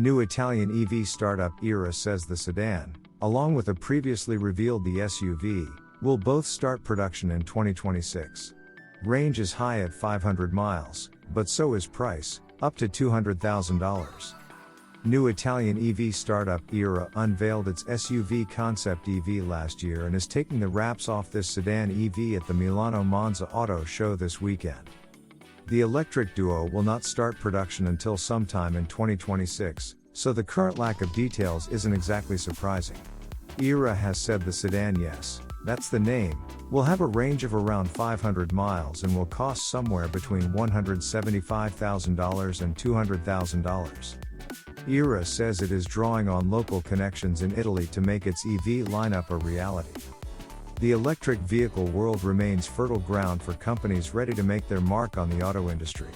New Italian EV startup Aehra says the sedan, along with a previously revealed the SUV, will both start production in 2026. Range is high at 500 miles, but so is price, up to $200,000. New Italian EV startup Aehra unveiled its SUV concept EV last year and is taking the wraps off this sedan EV at the Milano Monza Auto Show this weekend. The electric duo will not start production until sometime in 2026, so the current lack of details isn't exactly surprising. Aehra has said the sedan, yes, that's the name, will have a range of around 500 miles and will cost somewhere between $175,000 and $200,000. Aehra says it is drawing on local connections in Italy to make its EV lineup a reality. The electric vehicle world remains fertile ground for companies ready to make their mark on the auto industry.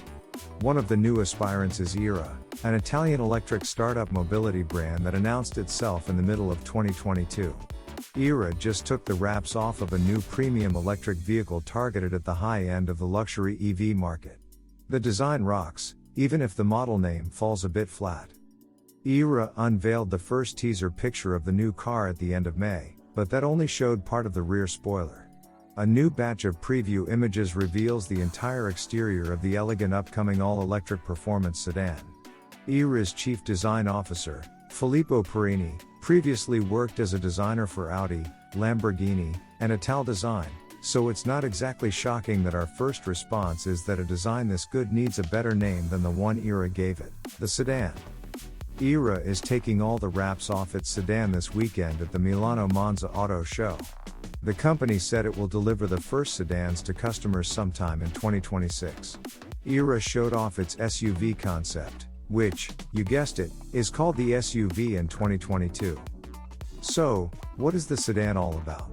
One of the new aspirants is Aehra, an Italian electric startup mobility brand that announced itself in the middle of 2022. Aehra just took the wraps off of a new premium electric vehicle targeted at the high end of the luxury EV market. The design rocks, even if the model name falls a bit flat. Aehra unveiled the first teaser picture of the new car at the end of May, but that only showed part of the rear spoiler. A new batch of preview images reveals the entire exterior of the elegant upcoming all-electric performance sedan. Aehra's chief design officer, Filippo Perini, previously worked as a designer for Audi, Lamborghini, and Italdesign, so it's not exactly shocking that our first response is that a design this good needs a better name than the one Aehra gave it, the sedan. Aehra is taking all the wraps off its sedan this weekend at the Milano Monza Auto Show. The company said it will deliver the first sedans to customers sometime in 2026. Aehra showed off its SUV concept, which, you guessed it, is called the SUV in 2022. So, what is the sedan all about?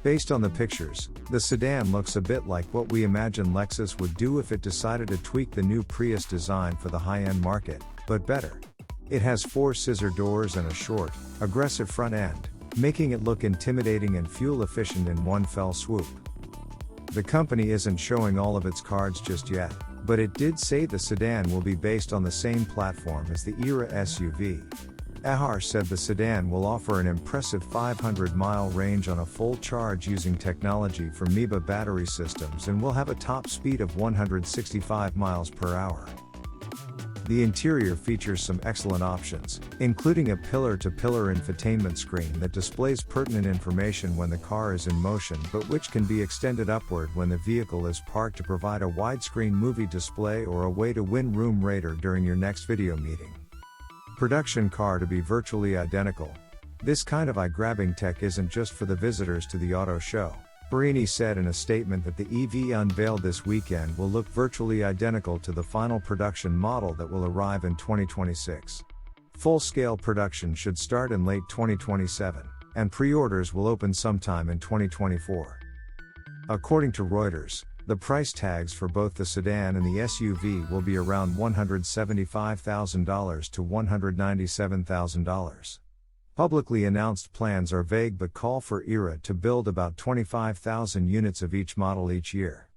Based on the pictures, the sedan looks a bit like what we imagine Lexus would do if it decided to tweak the new Prius design for the high-end market, but better. It has 4 scissor doors and a short, aggressive front end, making it look intimidating and fuel efficient in one fell swoop. The company isn't showing all of its cards just yet, but it did say the sedan will be based on the same platform as the Aehra SUV. Aehra said the sedan will offer an impressive 500-mile range on a full charge using technology from MIBA battery systems and will have a top speed of 165 miles per hour. The interior features some excellent options, including a pillar-to-pillar infotainment screen that displays pertinent information when the car is in motion but which can be extended upward when the vehicle is parked to provide a widescreen movie display or a way to win room rater during your next video meeting. Production car to be virtually identical. This kind of eye-grabbing tech isn't just for the visitors to the auto show. Perini said in a statement that the EV unveiled this weekend will look virtually identical to the final production model that will arrive in 2026. Full-scale production should start in late 2027, and pre-orders will open sometime in 2024. According to Reuters, the price tags for both the sedan and the SUV will be around $175,000 to $197,000. Publicly announced plans are vague but call for Aehra to build about 25,000 units of each model each year.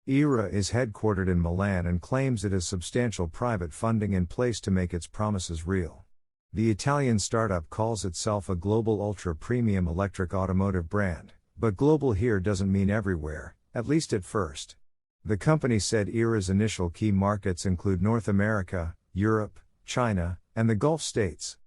Aehra is headquartered in Milan and claims it has substantial private funding in place to make its promises real. The Italian startup calls itself a global ultra-premium electric automotive brand, but global here doesn't mean everywhere, at least at first. The company said Aehra's initial key markets include North America, Europe, China, and the Gulf states.